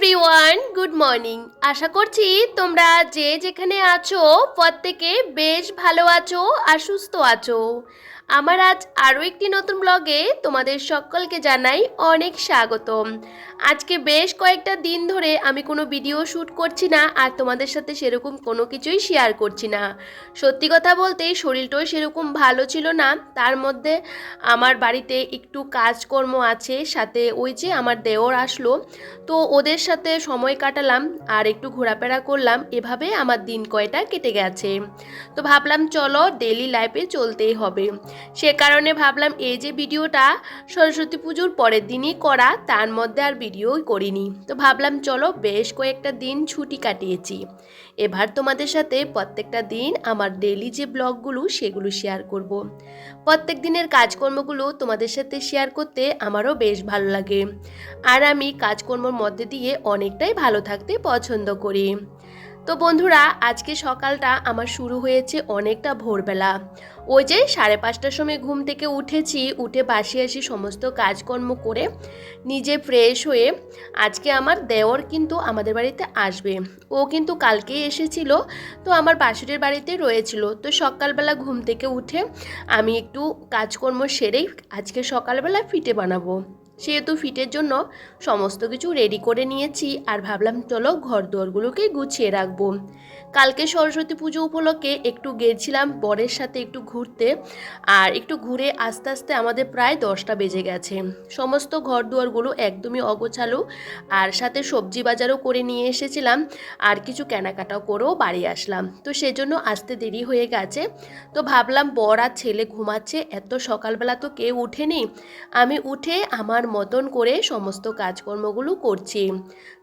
Everyone, good morning. আশা করছি তোমরা যে যেখানে আছো প্রত্যেকে বেশ ভালো আছো আর সুস্থ আছো। আমার আজ আরও একটি নতুন ব্লগে তোমাদের সকলকে জানাই অনেক স্বাগতম। আজকে বেশ কয়েকটা দিন ধরে আমি কোনো ভিডিও শ্যুট করছি না আর তোমাদের সাথে সেরকম কোনো কিছুই শেয়ার করছি না। সত্যি কথা বলতে শরীরটাও সেরকম ভালো ছিল না, তার মধ্যে আমার বাড়িতে একটু কাজকর্ম আছে, সাথে ওই যে আমার দেওর আসলো, তো ওদের সাথে সময় কাটালাম আর একটু ঘোরাফেরা করলাম, এভাবে আমার দিন কয়টা কেটে গেছে। তো ভাবলাম চলো ডেইলি লাইফে চলতেই হবে, সে কারণে ভাবলাম এই যে ভিডিওটা সরস্বতী পুজোর পরের দিনই করা, তার মধ্যে আর ভিডিও করিনি। তো ভাবলাম চলো বেশ কয়েকটা দিন ছুটি কাটিয়েছি, এবার তোমাদের সাথে প্রত্যেকটা দিন আমার ডেইলি যে ব্লগগুলো সেগুলো শেয়ার করব। প্রত্যেক দিনের কাজকর্মগুলো তোমাদের সাথে শেয়ার করতে আমারও বেশ ভালো লাগে, আর আমি কাজকর্মের মধ্যে দিয়ে অনেকটাই ভালো থাকতে পছন্দ করি। তো বন্ধুরা, আজকে সকালটা আমার শুরু হয়েছে অনেকটা ভোরবেলা। ওই যে 5:30টার সময় ঘুম থেকে উঠেছি, উঠে বাসি আসি সমস্ত কাজকর্ম করে নিজে ফ্রেশ হয়ে আজকে আমার দেওর কিন্তু আমাদের বাড়িতে আসবে। ও কিন্তু কালকেই এসেছিল, তো আমার বাসুরের বাড়িতে রয়েছিল। তো সকালবেলা ঘুম থেকে উঠে আমি একটু কাজকর্ম সেরেই আজকে সকালবেলা পিঠে বানাবো, সেহেতু ফিটের জন্য সমস্ত কিছু রেডি করে নিয়েছি আর ভাবলাম চলো ঘর দুয়ারগুলোকে গুছিয়ে রাখবো। কালকে সরস্বতী পুজো উপলক্ষে একটু গেছিলাম বরের সাথে একটু ঘুরতে, আর একটু ঘুরে আস্তে আস্তে আমাদের প্রায় 10টা বেজে গেছে। সমস্ত ঘর দুয়ারগুলো একদমই অগোছালো, আর সাথে সবজি বাজারও করে নিয়ে এসেছিলাম, আর কিছু কেনাকাটাও করেও বাড়ি আসলাম, তো সেজন্য আসতে দেরি হয়ে গেছে। তো ভাবলাম বর আর ছেলে ঘুমাচ্ছে, এত সকালবেলা তো কেউ উঠেনি, আমি উঠে আমার মতন করে সমস্ত কাজকর্মগুলো করছি।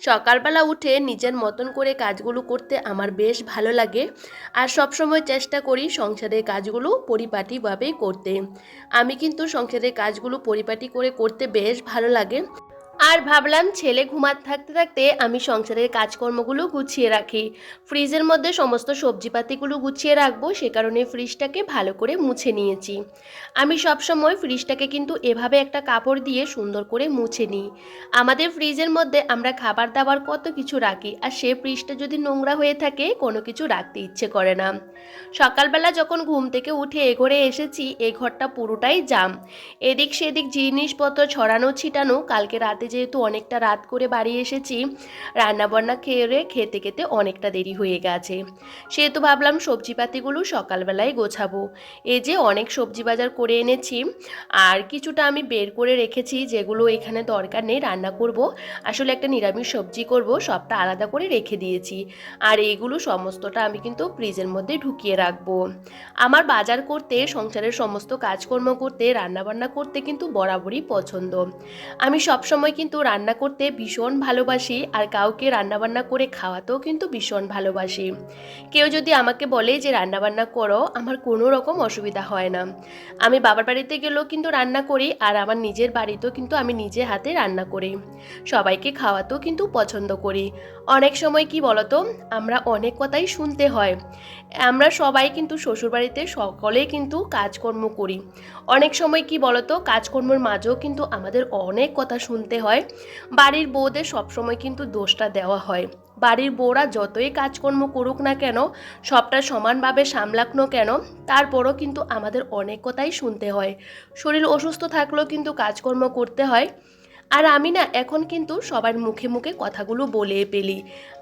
সকালবেলা উঠে নিজের মতন করে কাজগুলো করতে আমার বেশ ভালো লাগে, আর সবসময় চেষ্টা করি সংসারের কাজগুলো পরিপাটিভাবে করতে। আমি কিন্তু সংসারের কাজগুলো পরিপাটি করে করতে বেশ ভালো লাগে, আর ভাবলাম ছেলে ঘুমাতে থাকতে থাকতে আমি সংসারের কাজকর্মগুলো গুছিয়ে রাখি। ফ্রিজের মধ্যে সমস্ত সবজিপাতিগুলো গুছিয়ে রাখবো, সে কারণে ফ্রিজটাকে ভালো করে মুছে নিয়েছি। আমি সবসময় ফ্রিজটাকে কিন্তু এভাবে একটা কাপড় দিয়ে সুন্দর করে মুছে নিই। আমাদের ফ্রিজের মধ্যে আমরা খাবার দাবার কত কিছু রাখি, আর সে ফ্রিজটা যদি নোংরা হয়ে থাকে কোনো কিছু রাখতে ইচ্ছে করে না। সকালবেলা যখন ঘুম থেকে উঠে এ ঘরে এসেছি, এই ঘরটা পুরোটাই জাম, এদিক সেদিক জিনিসপত্র ছড়ানো ছিটানো। কালকে রাতে যেহেতু অনেকটা রাত করে বাড়ি এসেছি, রান্নাবান্না খেতে খেতে অনেকটা দেরি হয়ে গেছে, সেহেতু ভাবলাম সবজিপাতিগুলো সকালবেলায় গোছাবো। এই যে অনেক সবজি বাজার করে এনেছি, আর কিছুটা আমি বের করে রেখেছি যেগুলো এখানে দরকার নেই, রান্না করব, আসলে একটা নিরামিষ সবজি করব, সবটা আলাদা করে রেখে দিয়েছি। আর এইগুলো সমস্তটা আমি কিন্তু ফ্রিজের মধ্যে ঢুকিয়ে রাখবো। আমার বাজার করতে, সংসারের সমস্ত কাজকর্ম করতে, রান্নাবান্না করতে কিন্তু বরাবরই পছন্দ। আমি সবসময় কিন্তু রান্না করতে ভীষণ ভালোবাসি, আর কাউকে রান্নাবান্না করে খাওয়াতেও কিন্তু ভীষণ ভালোবাসি। কেউ যদি আমাকে বলে যে রান্নাবান্না করো, আমার কোনো রকম অসুবিধা হয় না। আমি বাবার বাড়িতে গেলেও কিন্তু রান্না করি, আর আমার নিজের বাড়িতেও কিন্তু আমি নিজে হাতে রান্না করি, সবাইকে খাওয়াতেও কিন্তু পছন্দ করি। অনেক সময় কি বলতো, আমরা অনেক কথাই শুনতে হয়। আমরা সবাই কিন্তু শ্বশুরবাড়িতে সকলেই কিন্তু কাজকর্ম করি, অনেক সময় কি বলতো কাজকর্মের মাঝেও কিন্তু আমাদের অনেক কথা শুনতে হয়। বাড়ির বউদের সবসময় কিন্তু দোষটা দেওয়া হয়, বাড়ির বউরা যতই কাজকর্ম করুক না কেন, সবটা সমানভাবে সামলাক না কেন, তারপরও কিন্তু আমাদের অনেক কথাই শুনতে হয়। শরীর অসুস্থ থাকলেও কিন্তু কাজকর্ম করতে হয়। আর আমি না এখন কিন্তু সবার মুখে মুখে কথাগুলো বলে পেলি,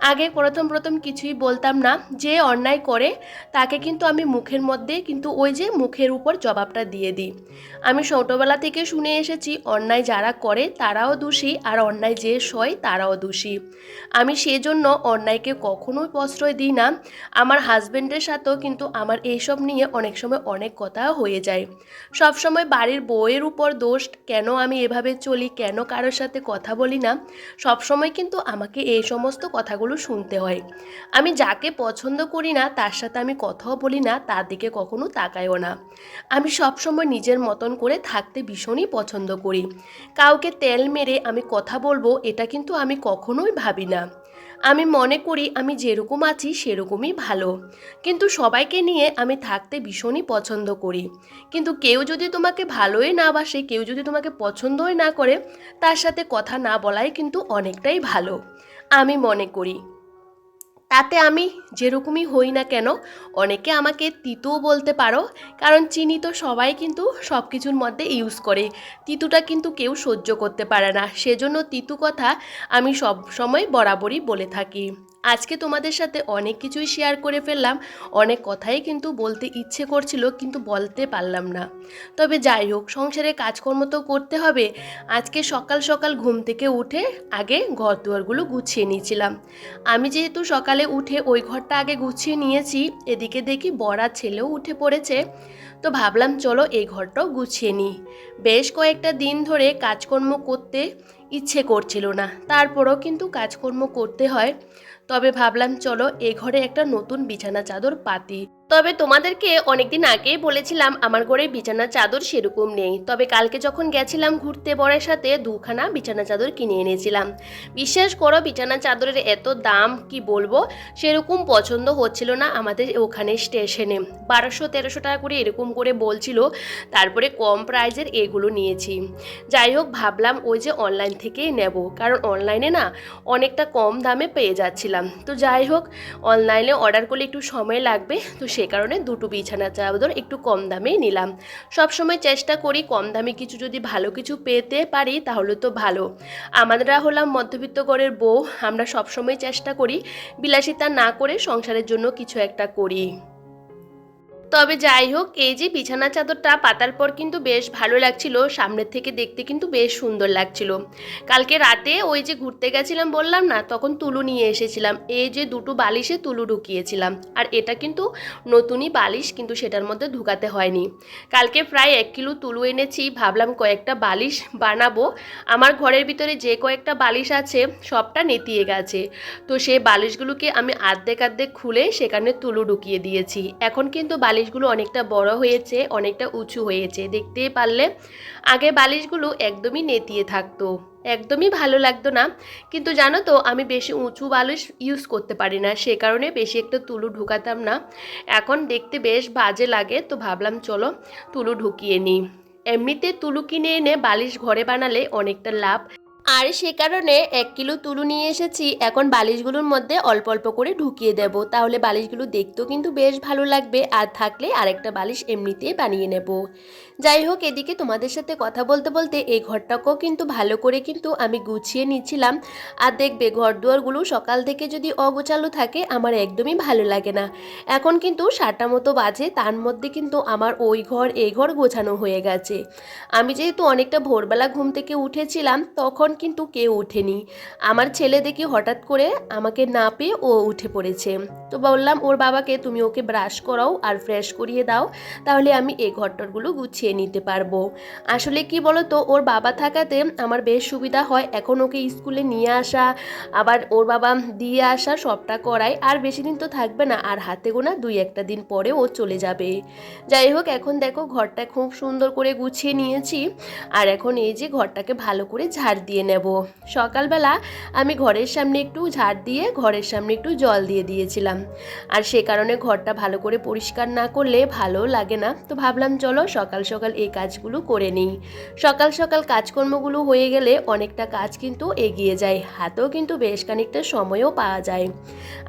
আগে প্রথম প্রথম কিছুই বলতাম না। যে অন্যায় করে তাকে কিন্তু আমি মুখের মধ্যে কিন্তু ওই যে মুখের উপর জবাবটা দিয়ে দিই। আমি ছোটোবেলা থেকে শুনে এসেছি অন্যায় যারা করে তারাও দোষী, আর অন্যায় যে সয় তারাও দোষী। আমি সেজন্য অন্যায়কে কখনোই প্রশ্রয় দিই না। আমার হাজব্যান্ডের সাথেও কিন্তু আমার এইসব নিয়ে অনেক সময় অনেক কথা হয়ে যায়। সব সময় বাড়ির বউয়ের উপর দোষ, কেন আমি এভাবে চলি, কেন কারোর সাথে কথা বলি না, সব সময় কিন্তু আমাকে এই সমস্ত কথাগুলো শুনতে হয়। আমি যাকে পছন্দ করি না তার সাথে আমি কথাও বলি না, তার দিকে কখনো তাকাইও না। আমি সব সময় নিজের মতন করে থাকতে ভীষণই পছন্দ করি। কাউকে তেল মেরে আমি কথা বলবো এটা কিন্তু আমি কখনোই ভাবি না। আমি মনে করি আমি যেরকম আছি সেরকমই ভালো, কিন্তু সবাইকে নিয়ে আমি থাকতে ভীষণই পছন্দ করি। কিন্তু কেউ যদি তোমাকে ভালোই না বাসে, কেউ যদি তোমাকে পছন্দই না করে, তার সাথে কথা না বলাই কিন্তু অনেকটাই ভালো। আমি মনে করি। তাতে আমি যেরকমই হই না কেন, অনেকে আমাকে তিতুও বলতে পারো, কারণ চিনি তো সবাই কিন্তু সব কিছুর মধ্যে ইউজ করে। তিতুটা কিন্তু কেউ সহ্য করতে পারে না, সেজন্য তিতু কথা আমি সব সময় বরাবরই বলে থাকি। আজকে তোমাদের সাথে অনেক কিছুই শেয়ার করে ফেললাম, অনেক কথাই কিন্তু বলতে ইচ্ছে করছিল কিন্তু বলতে পারলাম না। তবে যাই হোক, সংসারে কাজকর্ম তো করতে হবে। আজকে সকাল সকাল ঘুম থেকে উঠে আগে ঘর দুয়ারগুলো গুছিয়ে নিয়েছিলাম। আমি যেহেতু সকালে উঠে ওই ঘরটা আগে গুছিয়ে নিয়েছি, এদিকে দেখি বড়া ছেলেও উঠে পড়েছে, তো ভাবলাম চলো এই ঘরটাও গুছিয়ে নিই। বেশ কয়েকটা দিন ধরে কাজকর্ম করতে ইচ্ছে করছিল না, তারপরেও কিন্তু কাজকর্ম করতে হয়। তবে ভাবলাম চলো এই ঘরে একটা নতুন বিছানা চাদর পাতি। তবে তোমাদেরকে অনেকদিন আগেই বলেছিলাম আমার ঘরে বিছানা চাদর সেরকম নেই, তবে কালকে যখন গেছিলাম ঘুরতে বরের সাথে দুখানা বিছানা চাদর কিনে এনেছিলাম। বিশ্বাস করো, বিছানা চাদরের এত দাম কি বলবো, সেরকম পছন্দ হচ্ছিল না আমাদের ওখানে স্টেশনে। 1200-1300 টাকা করে এরকম করে বলছিল, তারপরে কম প্রাইজের এগুলো নিয়েছি। যাই হোক, ভাবলাম ওই যে অনলাইন থেকেই নেব, কারণ অনলাইনে না অনেকটা কম দামে পেয়ে যাচ্ছিলাম। তো যাই হোক, অনলাইনে অর্ডার করলে একটু সময় লাগবে, তো সে কারণে দুটো বিছানা চাদর একটু কম দামেই নিলাম। সব সময় চেষ্টা করি কম দামে কিছু যদি ভালো কিছু পেতে পারি তাহলে তো ভালো। আমরা হলাম মধ্যবিত্ত ঘরের বউ, আমরা সবসময় চেষ্টা করি বিলাসিতা না করে সংসারের জন্য কিছু একটা করি। তবে যাই হোক, এই যে বিছানা চাদরটা পাতার পর কিন্তু বেশ ভালো লাগছিল, সামনের থেকে দেখতে কিন্তু বেশ সুন্দর লাগছিল। কালকে রাতে ওই যে ঘুরতে গেছিলাম বললাম না, তখন তুলু নিয়ে এসেছিলাম, এই যে দুটো বালিশে তুলু ঢুকিয়েছিলাম। আর এটা কিন্তু নতুনই বালিশ, কিন্তু সেটার মধ্যে ঢুকাতে হয়নি। কালকে প্রায় 1 কিলো তুলু এনেছি, ভাবলাম কয়েকটা বালিশ বানাবো। আমার ঘরের ভিতরে যে কয়েকটা বালিশ আছে সবটা নেতিয়ে গেছে, তো সেই বালিশগুলোকে আমি আর্ধেক আর্ধেক খুলে সেখানে তুলু ঢুকিয়ে দিয়েছি। এখন কিন্তু বালিশগুলো অনেকটা বড় হয়েছে, অনেকটা উঁচু হয়েছে, দেখতেই পারলে। আগে বালিশগুলো একদমই নেতিয়ে থাকতো, একদমই ভালো লাগতো না। কিন্তু জানো তো, আমি বেশি উঁচু বালিশ ইউজ করতে পারি না, সে কারণে বেশি একটা তুলু ঢুকাতাম না। এখন দেখতে বেশ বাজে লাগে, তো ভাবলাম চলো তুলু ঢুকিয়ে নিই। এমনিতে তুলু কিনে এনে বালিশ ঘরে বানালে অনেকটা লাভ। আর সে কারণে 1 কিলো তুলু নিয়ে এসেছি, এখন বালিশগুলোর মধ্যে অল্প অল্প করে ঢুকিয়ে দেব, তাহলে বালিশগুলো দেখতেও কিন্তু বেশ ভালো লাগবে, আর থাকলে আরেকটা বালিশ এমনিতেই বানিয়ে নেব। যাই হোক, এদিকে তোমাদের সাথে কথা বলতে বলতে এই ঘরটাকেও কিন্তু ভালো করে কিন্তু আমি গুছিয়ে নিচ্ছিলাম। আর দেখবে, ঘর দুয়ারগুলো সকাল থেকে যদি অগোছালো থাকে আমার একদমই ভালো লাগে না। এখন কিন্তু 7টা মতো বাজে, তার মধ্যে কিন্তু আমার ওই ঘর এই ঘর গোছানো হয়ে গেছে। আমি যেহেতু অনেকটা ভোরবেলা ঘুম থেকে উঠেছিলাম, তখন কিন্তু কেউ ওঠেনি। আমার ছেলে দেখি হঠাৎ করে আমাকে না পেয়ে ও উঠে পড়েছে, তো বললাম ওর বাবাকে তুমি ওকে ব্রাশ করাও আর ফ্রেশ করিয়ে দাও, তাহলে আমি এই ঘরটরগুলো গুছিয়ে নিতে পারবো। আসলে কি বলো তো, ওর বাবা থাকাতে আমার বেশ সুবিধা হয়, এখন ওকে স্কুলে নিয়ে আসা আবার ওর বাবা দিয়ে আসা সবটা করাই, আর বেশি দিন তো থাকবে না, আর হাতে গোনা 2-1 দিন পরে ও চলে যাবে। যাই হোক, এখন দেখো ঘরটা খুব সুন্দর করে গুছিয়ে নিয়েছি, আর এখন এই যে ঘরটাকে ভালো করে ঝাড় দিয়ে নেব। সকালবেলা আমি ঘরের সামনে একটু ঝাড় দিয়ে ঘরের সামনে একটু জল দিয়ে দিয়েছিলাম, আর সে কারণে ঘরটা ভালো করে পরিষ্কার না করলে ভালো লাগে না। তো ভাবলাম চলো সকাল সকাল এই কাজগুলো করে নিই। সকাল সকাল কাজকর্মগুলো হয়ে গেলে অনেকটা কাজ কিন্তু এগিয়ে যায়, হাতেও কিন্তু বেশ খানিকটা সময়ও পাওয়া যায়।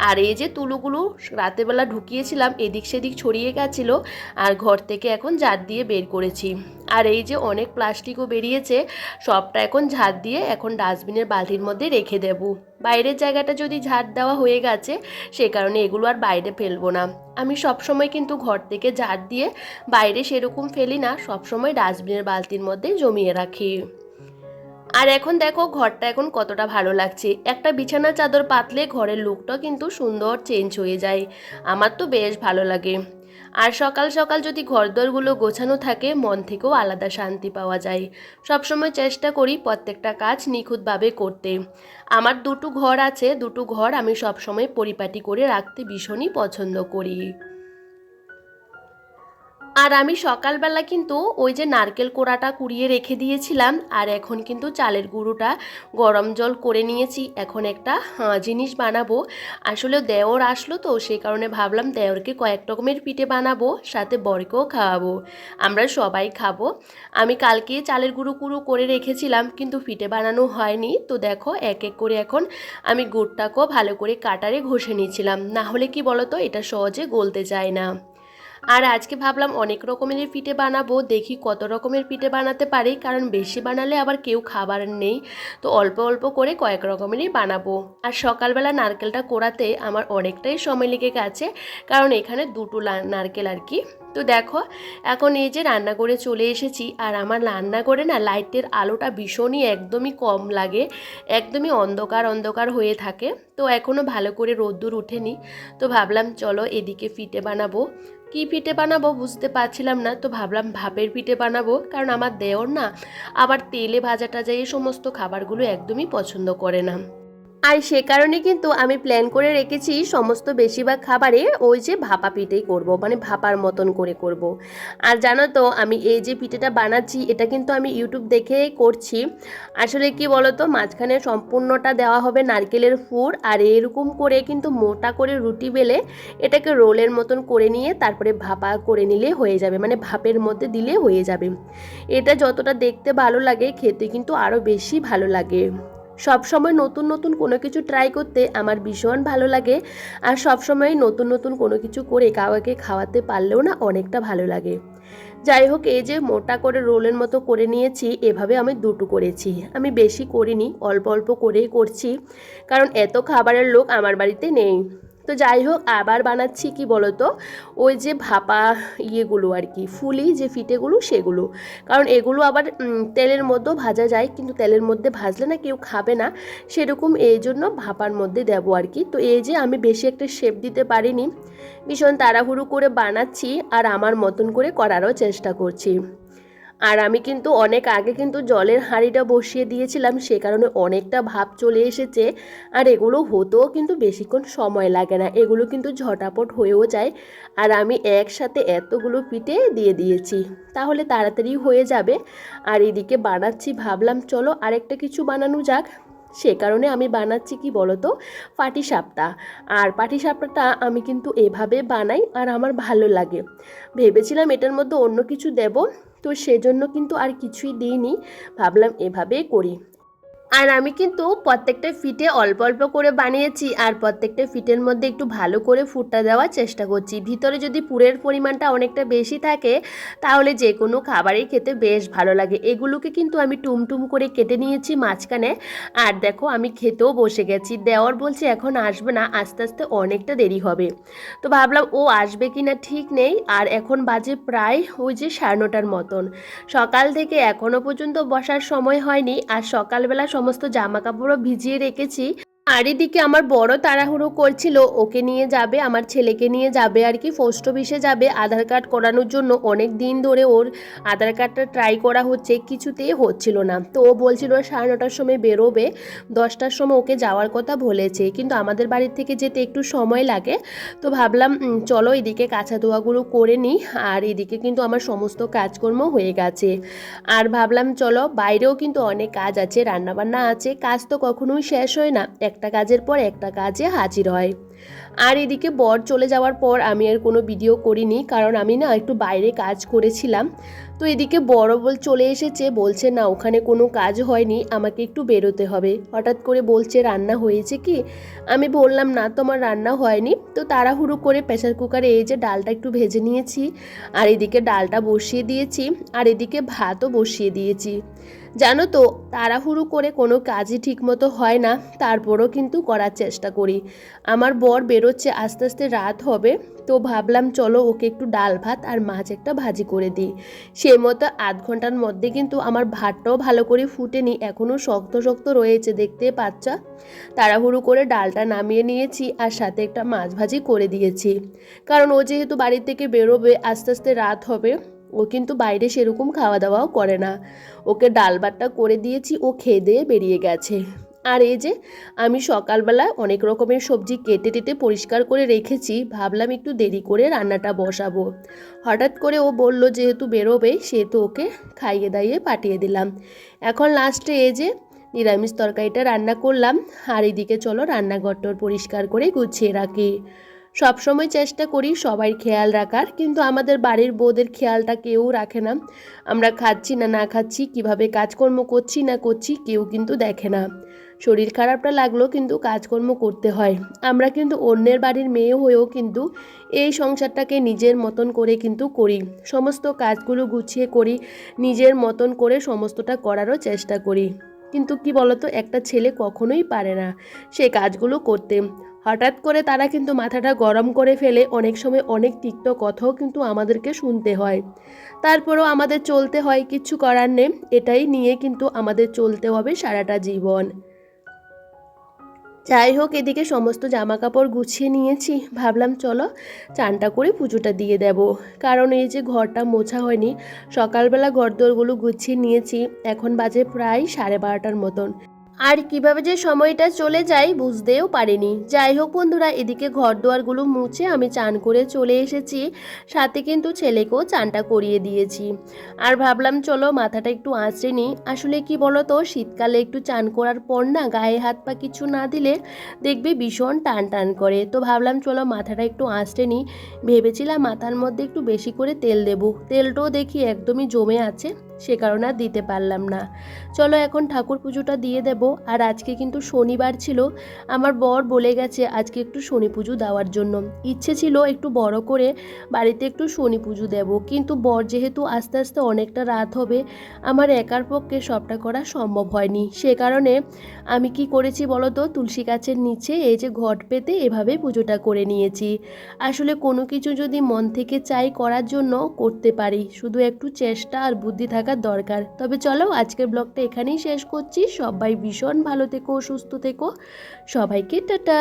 আর এই যে তুলোগুলো রাতেরবেলা ঢুকিয়েছিলাম এদিক সেদিক ছড়িয়ে গেছিলো, আর ঘর থেকে এখন ঝাড় দিয়ে বের করেছি। আর এই যে অনেক প্লাস্টিকও বেরিয়েছে, সবটা এখন ঝাড় দিয়ে এখন ডাস্টবিনের বালতির মধ্যে রেখে দেব। বাইরের জায়গাটা যদি ঝাড় দেওয়া হয়ে গেছে, সে কারণে এগুলো আর বাইরে ফেলবো না। আমি সব সময় কিন্তু ঘর থেকে ঝাড় দিয়ে বাইরে সেরকম ফেলি না, সব সময় ডাস্টবিনের বালতির মধ্যে জমিয়ে রাখি। আর এখন দেখো ঘরটা এখন কতটা ভালো লাগছে, একটা বিছানার চাদর পাতলে ঘরের লুকটা কিন্তু সুন্দর চেঞ্জ হয়ে যায়, আমার তো বেশ ভালো লাগে। আর সকাল সকাল যদি ঘরদোরগুলো গোছানো থাকে, মন থেকেও আলাদা শান্তি পাওয়া যায়। সবসময় চেষ্টা করি প্রত্যেকটা কাজ নিখুঁতভাবে করতে। আমার দুটো ঘর আছে, দুটো ঘর আমি সবসময় পরিপাটি করে রাখতে ভীষণই পছন্দ করি। আর আমি সকালবেলা কিন্তু ওই যে নারকেল কোড়াটা কুড়িয়ে রেখে দিয়েছিলাম, আর এখন কিন্তু চালের গুঁড়োটা গরম জল করে নিয়েছি। এখন একটা জিনিস বানাবো। আসলে দেওর আসলো তো সেই কারণে ভাবলাম দেওরকে কয়েক রকমের পিঠে বানাবো, সাথে বরকেও খাওয়াবো, আমরা সবাই খাবো। আমি কালকে চালের গুঁড়ো কুড়ো করে রেখেছিলাম, কিন্তু পিঠে বানানো হয়নি। তো দেখো এক এক করে এখন আমি গুড়টাকেও ভালো করে কাটারে ঘষে নিয়েছিলাম, না হলে কি বলতো এটা সহজে গলতে চায় না। আর আজকে ভাবলাম অনেক রকমের পিঠে বানাবো, দেখি কত রকমের পিঠে বানাতে পারি, কারণ বেশি বানালে আবার কেউ খাবার নেই। তো অল্প অল্প করে কয়েক রকমেরই বানাবো। আর সকালবেলা নারকেলটা কোড়াতে আমার অনেকটাই সময় লেগে গেছে, কারণ এখানে দুটো নারকেল আর কি। তো দেখো এখন এই যে রান্নাঘরে চলে এসেছি, আর আমার রান্নাঘরে না লাইটের আলোটা ভীষণই একদমই কম লাগে, একদমই অন্ধকার অন্ধকার হয়ে থাকে। তো এখনও ভালো করে রোদ্দুর ওঠেনি। তো ভাবলাম চলো এদিকে পিঠে বানাবো। কি পিঠে বানাবো বুঝতে পারছিলাম না, তো ভাবলাম ভাপের পিঠে বানাবো, কারণ আমার দেওর না আবার তেলে ভাজা টাজা এই সমস্ত খাবারগুলো একদমই পছন্দ করে না। আর সে কারণে কিন্তু আমি প্ল্যান করে রেখেছি সমস্ত বেশিরভাগ খাবারে ওই যে ভাপা পিঠেই করব, মানে ভাপার মতন করে করব। আর জানো তো আমি এই যে পিঠেটা বানাচ্ছি এটা কিন্তু আমি ইউটিউব দেখে করছি। আসলে কি বলো তো, মাঝখানে সম্পূর্ণটা দেওয়া হবে নারকেলের পুর, আর এরকম করে কিন্তু মোটা করে রুটি বেলে এটাকে রোলের মতন করে নিয়ে তারপরে ভাপা করে নিলে হয়ে যাবে, মানে ভাপের মধ্যে দিলে হয়ে যাবে। এটা যতটা দেখতে ভালো লাগে খেতে কিন্তু আরও বেশি ভালো লাগে। সব সময় নতুন নতুন কোনো কিছু ট্রাই করতে আমার ভীষণ ভালো লাগে, আর সব সময় নতুন নতুন কোনো কিছু করে কাউকে খাওয়াতে পারলেও না অনেকটা ভালো লাগে। যাই হোক, এই যে মোটা করে রোলের মতো করে নিয়েছি, এভাবে আমি দুটো করেছি, আমি বেশি করিনি, অল্প অল্প করেই করছি, কারণ এত খাবারের লোক আমার বাড়িতে নেই। তো যাই হোক, আবার বানাচ্ছি কি বলতো, ওই যে ভাপা ইয়েগুলো আর কি, ফুলি যে পিঠেগুলো সেগুলো, কারণ এগুলো আবার তেলের মধ্যেও ভাজা যায়, কিন্তু তেলের মধ্যে ভাজলে না কেউ খাবে না, সেরকম এই জন্য ভাপার মধ্যে দেবো আর কি। তো এই যে আমি বেশি একটা শেপ দিতে পারিনি, ভীষণ তাড়াহুড়ো করে বানাচ্ছি, আর আমার মতন করে করারও চেষ্টা করছি। আর আমি কিন্তু অনেক আগে কিন্তু জলের হাঁড়িটা বসিয়ে দিয়েছিলাম, সে কারণে অনেকটা ভাপ চলে এসেছে। আর এগুলো হতেও কিন্তু বেশিক্ষণ সময় লাগে না, এগুলো কিন্তু ঝটাপট হয়েও যায়। আর আমি একসাথে এতগুলো পিঠে দিয়ে দিয়েছি, তাহলে তাড়াতাড়ি হয়ে যাবে। আর এদিকে বানাচ্ছি, ভাবলাম চলো আরেকটা কিছু বানানো যাক, সে কারণে আমি বানাচ্ছি কি বলতো, পাটিসাপটা। আর পাটিসাপটাটা আমি কিন্তু এভাবে বানাই, আর আমার ভালো লাগে। ভেবেছিলাম এটার মধ্যে অন্য কিছু দেব, তো সেজন্য কিন্তু আর কিছুই দিইনি, ভাবলাম এভাবেই করি। আর আমি কিন্তু প্রত্যেকটা পিঠে অল্প অল্প করে বানিয়েছি, আর প্রত্যেকটা পিঠের মধ্যে একটু ভালো করে ফুটটা দেওয়ার চেষ্টা করছি। ভিতরে যদি পুরের পরিমাণটা অনেকটা বেশি থাকে তাহলে যে কোনো খাবারই খেতে বেশ ভালো লাগে। এগুলোকে কিন্তু আমি টুমটুম করে কেটে নিয়েছি মাঝখানে। আর দেখো আমি খেতেও বসে গেছি, দেওয়ার বলছে এখন আসবে না, আস্তে আস্তে অনেকটা দেরি হবে। তো ভাবলাম ও আসবে কি না ঠিক নেই। আর এখন বাজে প্রায় ওই যে 9:30 মতন, সকাল থেকে এখনও পর্যন্ত বসার সময় হয়নি। আর সকালবেলা সমস্ত জামা কাপড়ও ভিজিয়ে রেখেছি। আর এদিকে আমার বড় তাড়াহুড়ো করছিল, ওকে নিয়ে যাবে, আমার ছেলেকে নিয়ে যাবে আর কি, পোস্ট অফিসে যাবে আধার কার্ড করানোর জন্য। অনেক দিন ধরে ওর আধার কার্ডটা ট্রাই করা হচ্ছে, কিছুতেই হচ্ছিল না। তো ও বলছিল 9:30টার সময় বেরোবে, 10টার সময় ওকে যাওয়ার কথা বলেছে, কিন্তু আমাদের বাড়ির থেকে যেতে একটু সময় লাগে। তো ভাবলাম চলো এদিকে কাঁচা ধোয়াগুলো করে নিই, আর এদিকে কিন্তু আমার সমস্ত কাজকর্ম হয়ে গেছে। আর ভাবলাম চলো বাইরেও কিন্তু অনেক কাজ আছে, রান্নাবান্না আছে, কাজ তো কখনোই শেষ হয় না, একটা কাজের পর একটা কাজে হাজির হয়। আর এদিকে বর চলে যাওয়ার পর আমি আর কোনো ভিডিও করিনি, কারণ আমি না একটু বাইরে কাজ করেছিলাম। তো এদিকে বড় চলে এসেছে, বলছে না ওখানে কোনো কাজ হয়নি, আমাকে একটু বেরোতে হবে। হঠাৎ করে বলছে রান্না হয়েছে কি, আমি বললাম না তোমার রান্না হয়নি। তো তাড়াহুড়ো করে প্রেসার কুকারে এই যে ডালটা একটু ভেজে নিয়েছি, আর এদিকে ডালটা বসিয়ে দিয়েছি, আর এদিকে ভাতও বসিয়ে দিয়েছি। জানো তো তাড়াহুড়ো করে কোনো কাজই ঠিকমতো হয় না, তারপরও কিন্তু করার চেষ্টা করি। আমার বর বেরোচ্ছে, আস্তে আস্তে রাত হবে, তো ভাবলাম চলো ওকে একটু ডাল ভাত আর মাছ একটা ভাজি করে দিই। সেই মতো আধ ঘন্টার মধ্যে কিন্তু আমার ভাতটাও ভালো করে ফুটেনি, এখনও শক্ত শক্ত রয়েছে, দেখতে পাচ্ছ। তাড়াহুড়ো করে ডালটা নামিয়ে নিয়েছি, আর সাথে একটা মাছ ভাজি করে দিয়েছি, কারণ ও যেহেতু বাড়ি থেকে বেরোবে, আস্তে আস্তে রাত হবে, ও কিন্তু বাইরে সেরকম খাওয়া দাওয়াও করে না। ওকে ডাল ভাতটা করে দিয়েছি, ও খেয়ে দিয়ে বেরিয়ে গেছে। আর এই যে আমি সকালবেলা অনেক রকমের সবজি কেটে টেটে পরিষ্কার করে রেখেছি, ভাবলাম একটু দেরি করে রান্নাটা বসাবো। হঠাৎ করে ও বলল যেহেতু বেরোবে সেহেতু ওকে খাইয়ে দাইয়ে পাঠিয়ে দিলাম। এখন লাস্টে এই যে নিরামিষ তরকারিটা রান্না করলাম। আর এদিকে চলো রান্নাঘরটা পরিষ্কার করে গুছিয়ে রাখি। সবসময় চেষ্টা করি সবাই খেয়াল রাখার, কিন্তু আমাদের বাড়ির বউদের খেয়ালটা কেউ রাখে না। আমরা খাচ্ছি না না খাচ্ছি, কিভাবে কাজকর্ম করছি না করছি কেউ কিন্তু দেখে না। শরীর খারাপটা লাগলো কিন্তু কাজকর্ম করতে হয়। আমরা কিন্তু অন্যের বাড়ির মেয়ে হয়েও কিন্তু এই সংসারটাকে নিজের মতন করে কিন্তু করি, সমস্ত কাজগুলো গুছিয়ে করি, নিজের মতন করে সমস্তটা করারও চেষ্টা করি। কিন্তু কি বলতো, একটা ছেলে কখনোই পারে না সেই কাজগুলো করতে। হঠাৎ করে তারা কিন্তু মাথাটা গরম করে ফেলে, অনেক সময় অনেক তিক্ত কথাও কিন্তু আমাদেরকে শুনতে হয়। তারপরেও আমাদের চলতে হয়, কিচ্ছু করার নেই, এটাই নিয়ে কিন্তু আমাদের চলতে হবে সারাটা জীবন। যাই হোক, এদিকে সমস্ত জামা কাপড় গুছিয়ে নিয়েছি, ভাবলাম চলো চানটা করে পুজোটা দিয়ে দেব। কারণ এই যে ঘরটা মোছা হয়নি, সকালবেলা ঘরদোরগুলো গুছিয়ে নিয়েছি, এখন বাজে প্রায় 12:30টার মতন। আর কিভাবে যে সময়টা চলে যায় বুঝতেও পারিনি। যাই হোক বন্ধুরা, এদিকে ঘর দুয়ারগুলো মুছে আমি চান করে চলে এসেছি, সাথে কিন্তু ছেলেকেও চানটা করিয়ে দিয়েছি। আর ভাবলাম চলো মাথাটা একটু আঁচড়ে নিই। আসলে কি বলো তো, শীতকালে একটু চান করার পর না গায়ে হাত পা কিছু না দিলে দেখবে ভীষণ টান টান করে। তো ভাবলাম চলো মাথাটা একটু আঁচড়ে নিই। ভেবেছিলাম মাথার মধ্যে একটু বেশি করে তেল দেবো, তেলটাও দেখি একদমই জমে আছে, সে কারণে আর দিতে পারলাম না। চলো এখন ঠাকুর পুজোটা দিয়ে দেব। আর আজকে কিন্তু শনিবার ছিল, আমার বর বলে গেছে আজকে একটু শনি পুজো দেওয়ার জন্য। ইচ্ছে ছিল একটু বড় করে বাড়িতে একটু শনি পুজো দেব, কিন্তু বর যেহেতু আস্তে আস্তে অনেকটা রাত হবে, আমার একার পক্ষে সবটা করা সম্ভব হয়নি। সে কারণে আমি কি করেছি বলো তো, তুলসী গাছের নিচে এই যে ঘট পেতে এভাবে পুজোটা করে নিয়েছি। আসলে কোনো কিছু যদি মন থেকে চাই করার জন্য করতে পারি, শুধু একটু চেষ্টা আর বুদ্ধি থাকার দরকার। তবে চলো আজকের ব্লগটা এখানেই শেষ করছি। সবাই ভীষণ ভালো থেকো, সুস্থ থেকো, সবাইকে টাটা।